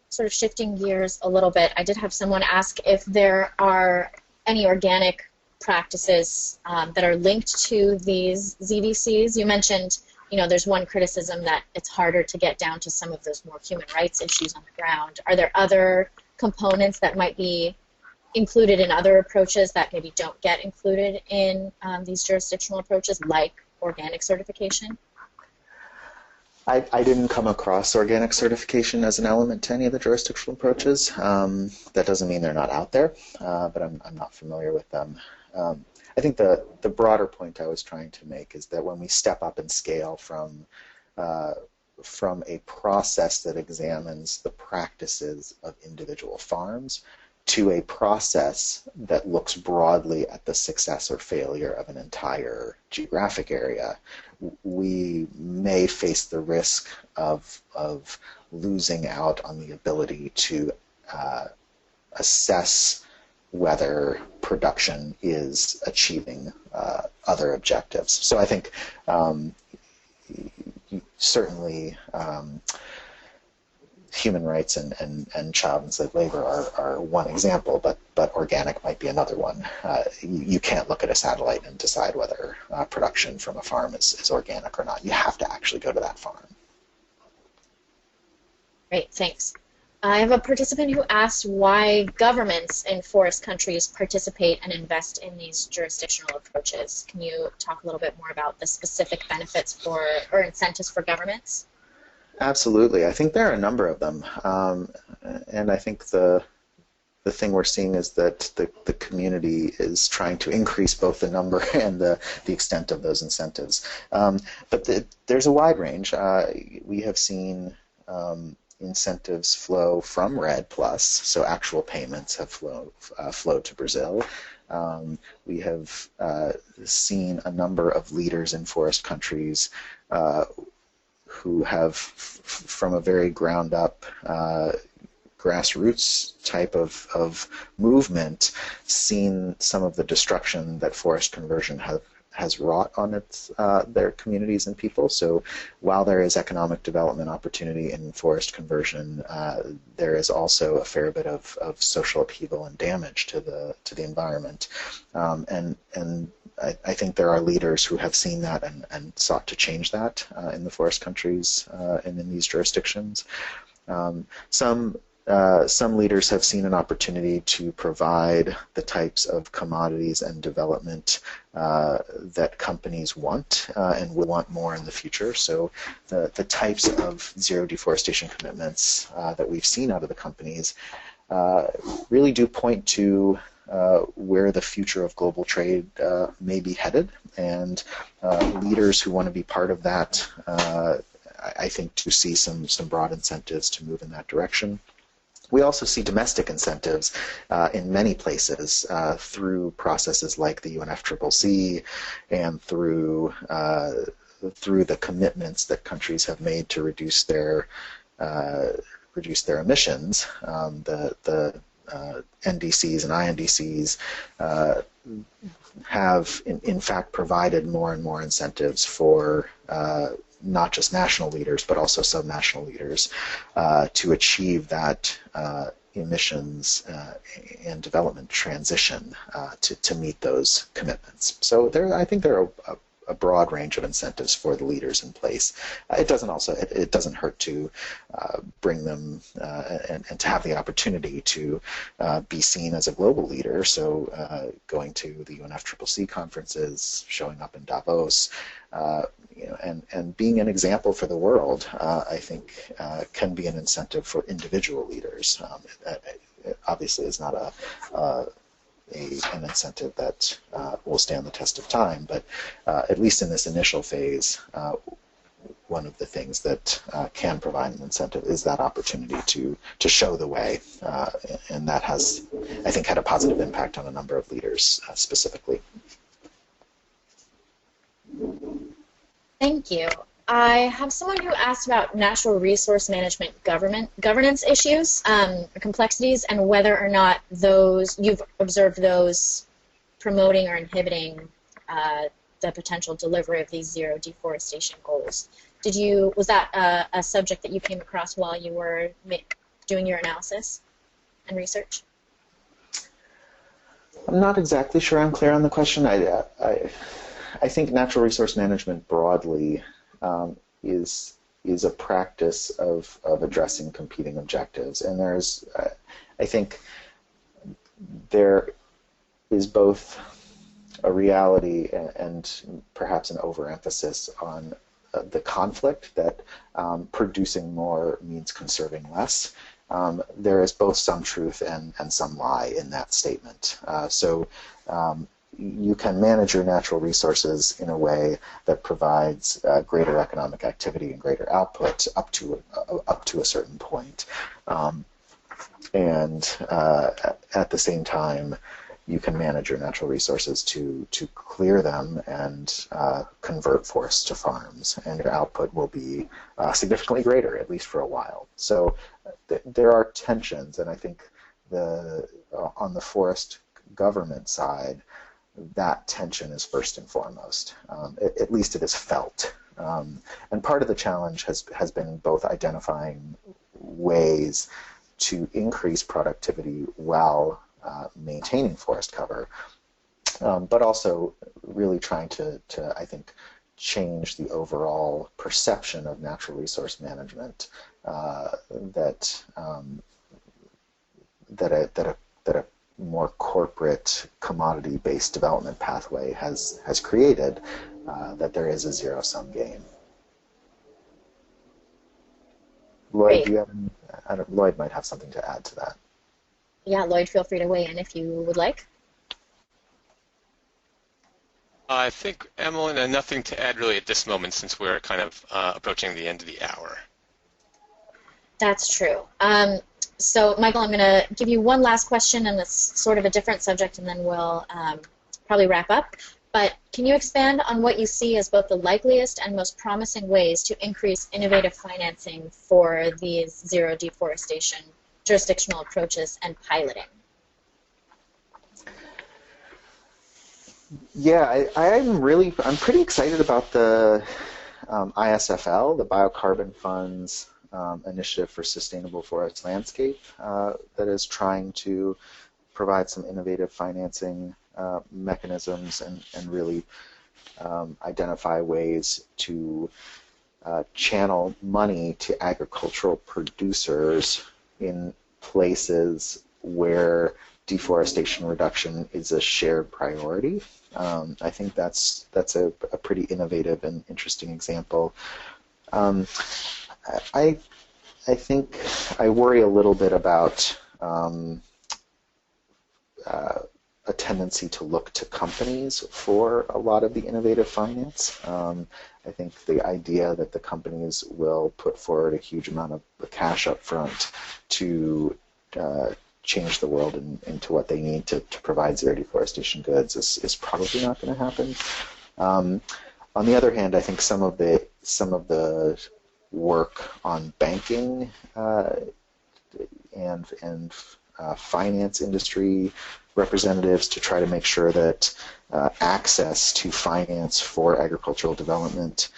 Sort of shifting gears a little bit, I did have someone ask if there are any organic practices that are linked to these ZDCs. You mentioned, there's one criticism that it's harder to get down to some of those more human rights issues on the ground. Are there other components that might be included in other approaches that maybe don't get included in these jurisdictional approaches, like organic certification? I didn't come across organic certification as an element to any of the jurisdictional approaches. That doesn't mean they're not out there, but I'm not familiar with them. I think the broader point I was trying to make is that when we step up in scale from a process that examines the practices of individual farms to a process that looks broadly at the success or failure of an entire geographic area, we may face the risk of losing out on the ability to assess whether production is achieving other objectives. So I think certainly human rights and child and slave labor are one example, but organic might be another one. You can't look at a satellite and decide whether production from a farm is organic or not. You have to actually go to that farm. Great, thanks. I have a participant who asked why governments in forest countries participate and invest in these jurisdictional approaches. Can you talk a little bit more about the specific benefits or incentives for governments? Absolutely. I think there are a number of them. And I think the thing we're seeing is that the community is trying to increase both the number and the extent of those incentives. But there's a wide range. We have seen incentives flow from REDD+, so actual payments have flowed to Brazil. We have seen a number of leaders in forest countries who have, from a very ground-up grassroots type of movement, seen some of the destruction that forest conversion has wrought on their communities and people. So while there is economic development opportunity in forest conversion, there is also a fair bit of social upheaval and damage to the environment. And I think there are leaders who have seen that and sought to change that in the forest countries and in these jurisdictions. Some leaders have seen an opportunity to provide the types of commodities and development that companies want and will want more in the future. So the types of zero deforestation commitments that we've seen out of the companies really do point to where the future of global trade may be headed, and leaders who want to be part of that, I think, to see some broad incentives to move in that direction. We also see domestic incentives in many places through processes like the UNFCCC and through the commitments that countries have made to reduce their emissions. The NDCs and INDCs have in fact provided more and more incentives for not just national leaders but also subnational leaders to achieve that emissions and development transition to meet those commitments. So I think there are a broad range of incentives for the leaders in place. It doesn't hurt to bring them and to have the opportunity to be seen as a global leader. So going to the UNFCCC conferences, showing up in Davos, and being an example for the world, I think, can be an incentive for individual leaders. it obviously is not an incentive that will stand the test of time, but at least in this initial phase, one of the things that can provide an incentive is that opportunity to show the way, and that has, I think, had a positive impact on a number of leaders specifically. Thank you. I have someone who asked about natural resource management governance issues, complexities, and whether or not you've observed those promoting or inhibiting the potential delivery of these zero deforestation goals. Was that a subject that you came across while you were doing your analysis and research? I'm not exactly sure I'm clear on the question. I think natural resource management broadly is a practice of addressing competing objectives, and I think there is both a reality and perhaps an overemphasis on the conflict that producing more means conserving less. There is both some truth and some lie in that statement. So you can manage your natural resources in a way that provides greater economic activity and greater output up to a certain point. And at the same time, you can manage your natural resources to clear them and convert forests to farms, and your output will be significantly greater, at least for a while. So there are tensions, and I think on the forest government side, that tension is first and foremost. At least it is felt. And part of the challenge has been both identifying ways to increase productivity while maintaining forest cover, but also really trying to I think, change the overall perception of natural resource management that a more corporate commodity-based development pathway has created, that there is a zero-sum game. Lloyd, do you have Lloyd might have something to add to that. Yeah, Lloyd, feel free to weigh in if you would like. I think, Emily, nothing to add really at this moment, since we're kind of approaching the end of the hour. That's true. So, Michael, I'm going to give you one last question, and it's sort of a different subject, and then we'll probably wrap up. But can you expand on what you see as both the likeliest and most promising ways to increase innovative financing for these zero deforestation jurisdictional approaches and piloting? Yeah, I'm pretty excited about the ISFL, the Biocarbon Fund's initiative for sustainable forest landscape, that is trying to provide some innovative financing mechanisms and really identify ways to channel money to agricultural producers in places where deforestation reduction is a shared priority. I think that's a pretty innovative and interesting example. I think I worry a little bit about a tendency to look to companies for a lot of the innovative finance. I think the idea that the companies will put forward a huge amount of cash up front to change the world into what they need to provide zero deforestation goods is probably not going to happen. On the other hand, I think some of the work on banking and finance industry representatives to try to make sure that access to finance for agricultural development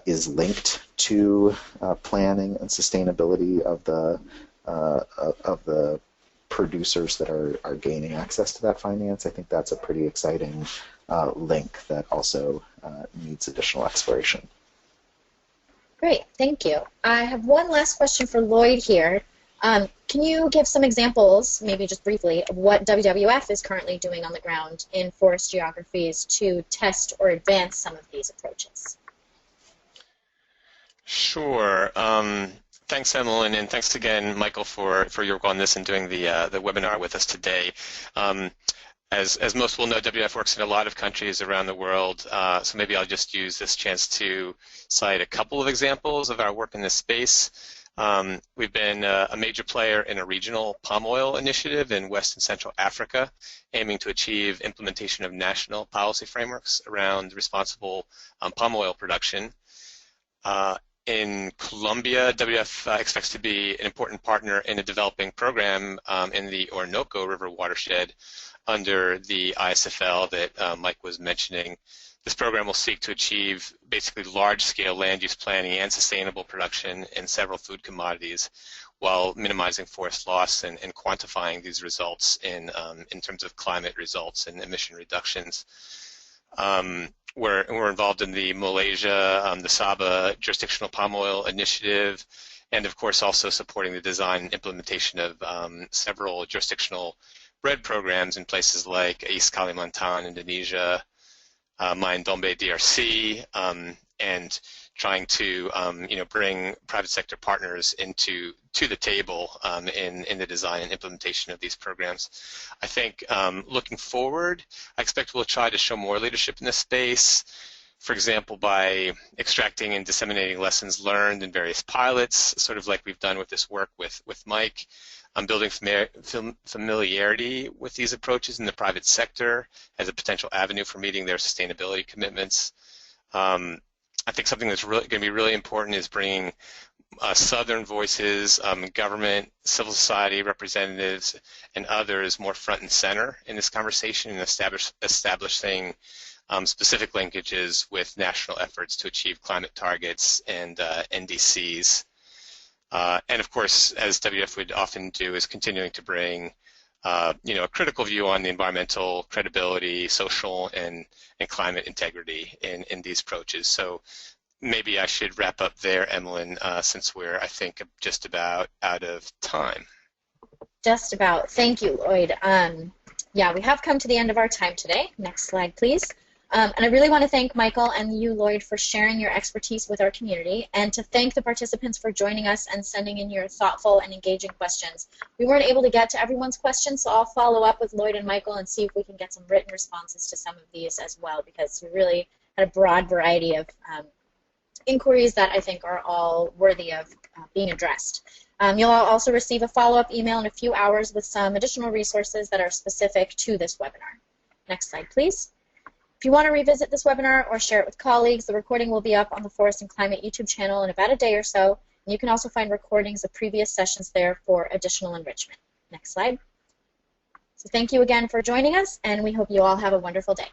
is linked to planning and sustainability of the producers that are gaining access to that finance. I think that's a pretty exciting link that also needs additional exploration. Great, thank you. I have one last question for Lloyd here. Can you give some examples, maybe just briefly, of what WWF is currently doing on the ground in forest geographies to test or advance some of these approaches? Sure. Thanks, Emmeline, and thanks again, Michael, for your work on this and doing the webinar with us today. As most will know, WWF works in a lot of countries around the world, so maybe I'll just use this chance to cite a couple of examples of our work in this space. We've been a major player in a regional palm oil initiative in West and Central Africa, aiming to achieve implementation of national policy frameworks around responsible palm oil production. In Colombia, WWF expects to be an important partner in a developing program in the Orinoco River watershed under the ISFL that Mike was mentioning. This program will seek to achieve basically large-scale land use planning and sustainable production in several food commodities while minimizing forest loss and quantifying these results in terms of climate results and emission reductions. We're involved in the Malaysia, the Sabah Jurisdictional Palm Oil Initiative, and of course also supporting the design and implementation of several jurisdictional bread programs in places like East Kalimantan, Indonesia, Mayendombe, DRC, and trying to bring private sector partners to the table in the design and implementation of these programs. I think looking forward, I expect we'll try to show more leadership in this space, for example, by extracting and disseminating lessons learned in various pilots, sort of like we've done with this work with Mike. Building familiarity with these approaches in the private sector as a potential avenue for meeting their sustainability commitments. I think something that's going to be really important is bringing Southern voices, government, civil society representatives, and others more front and center in this conversation and establishing specific linkages with national efforts to achieve climate targets and NDCs. And of course, as WWF would often do, is continuing to bring a critical view on the environmental credibility, social, and climate integrity in these approaches. So maybe I should wrap up there, Emmeline, since we're, I think, just about out of time. Just about. Thank you, Lloyd. Yeah, we have come to the end of our time today. Next slide, please. And I really want to thank Michael and you, Lloyd, for sharing your expertise with our community, and to thank the participants for joining us and sending in your thoughtful and engaging questions. We weren't able to get to everyone's questions, so I'll follow up with Lloyd and Michael and see if we can get some written responses to some of these as well, because we really had a broad variety of inquiries that I think are all worthy of being addressed. You'll also receive a follow-up email in a few hours with some additional resources that are specific to this webinar. Next slide, please. If you want to revisit this webinar or share it with colleagues, the recording will be up on the Forest and Climate YouTube channel in about a day or so, and you can also find recordings of previous sessions there for additional enrichment. Next slide. So thank you again for joining us, and we hope you all have a wonderful day.